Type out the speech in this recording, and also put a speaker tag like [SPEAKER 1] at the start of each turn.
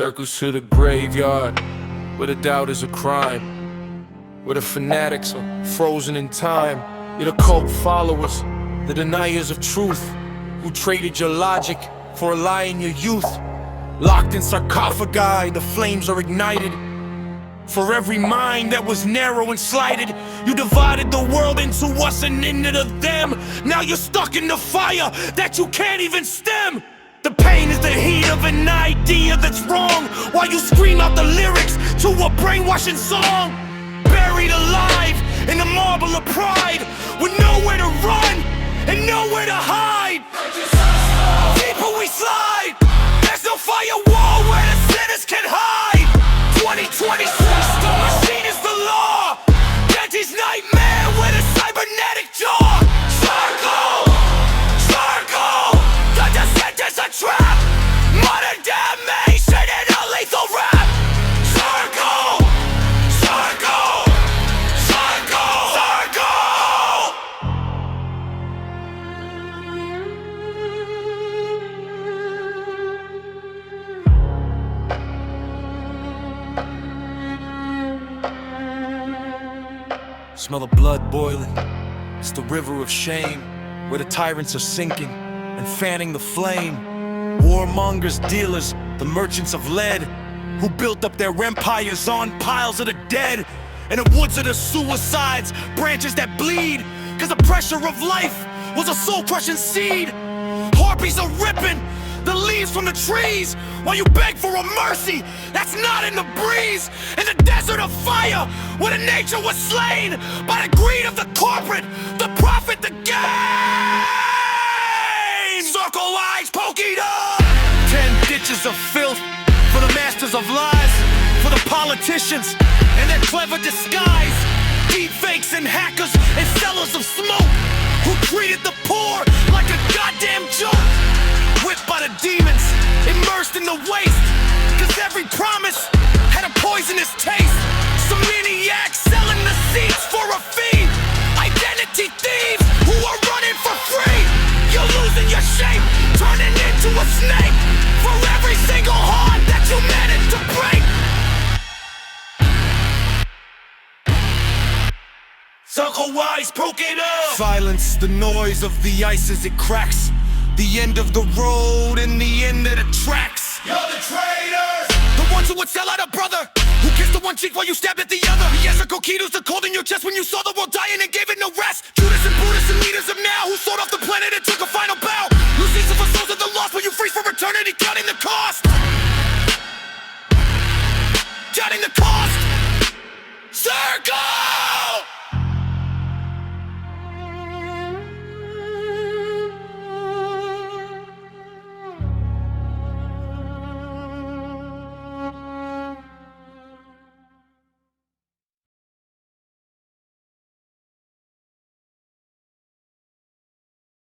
[SPEAKER 1] Circles to the graveyard, where the doubt is a crime, where the fanatics are frozen in time. You're the cult followers, the deniers of truth, who traded your logic for a lie in your youth. Locked in sarcophagi, the flames are ignited. For every mind that was narrow and slighted, you divided the world into us and into them. Now you're stuck in the fire that you can't even stem. The pain is the heat of an idea that's wrong, while you scream out the lyrics to a brainwashing song. Buried alive in the marble of pride, with nowhere to run and nowhere to hide. Deeper we slide, there's no firewall where the sinners can hide. 2026, the machine is the law. Dante's nightmare with a cybernetic jaw. Circle, circle, the descent is a trap. Modern damnation in a lethal rap. Circle, circle, circle, circle. Smell the blood boiling. It's the river of shame, where the tyrants are sinking and fanning the flame. Warmongers, dealers, the merchants of lead, who built up their empires on piles of the dead. And the woods of the suicides, branches that bleed, cause the pressure of life was a soul-crushing seed. Harpies are ripping the leaves from the trees, while you beg for a mercy that's not in the breeze. In the desert of fire, where the nature was slain by the greed of the corporate, the profit, the gain. Circle eyes poking up. 10 ditches of filth for the masters of lies, for the politicians and their clever disguise. Deep fakes and hackers and sellers of smoke, who treated the poor like a goddamn joke. Whipped by the demons, immersed in the waste, cause every promise had a poisonous taste. Some maniacs selling the seeds for a fee. Identity thieves who are running for free. You're losing your shape, turning into a snake, for every single heart that you managed to break. Circle wise, broken up. Silence the noise of the ice as it cracks. The end of the road and the end of the tracks. You're the traitors, the ones who would sell out a brother, who kissed the one cheek while you stabbed at the other. Yes, a coquitos, the cold in your chest when you saw the world dying and gave it no rest. Judas and Brutus and leaders of now, who sold off the planet and took a final bow. Lucifer for souls of the lost, when you freeze for eternity, counting the cost. Counting the cost.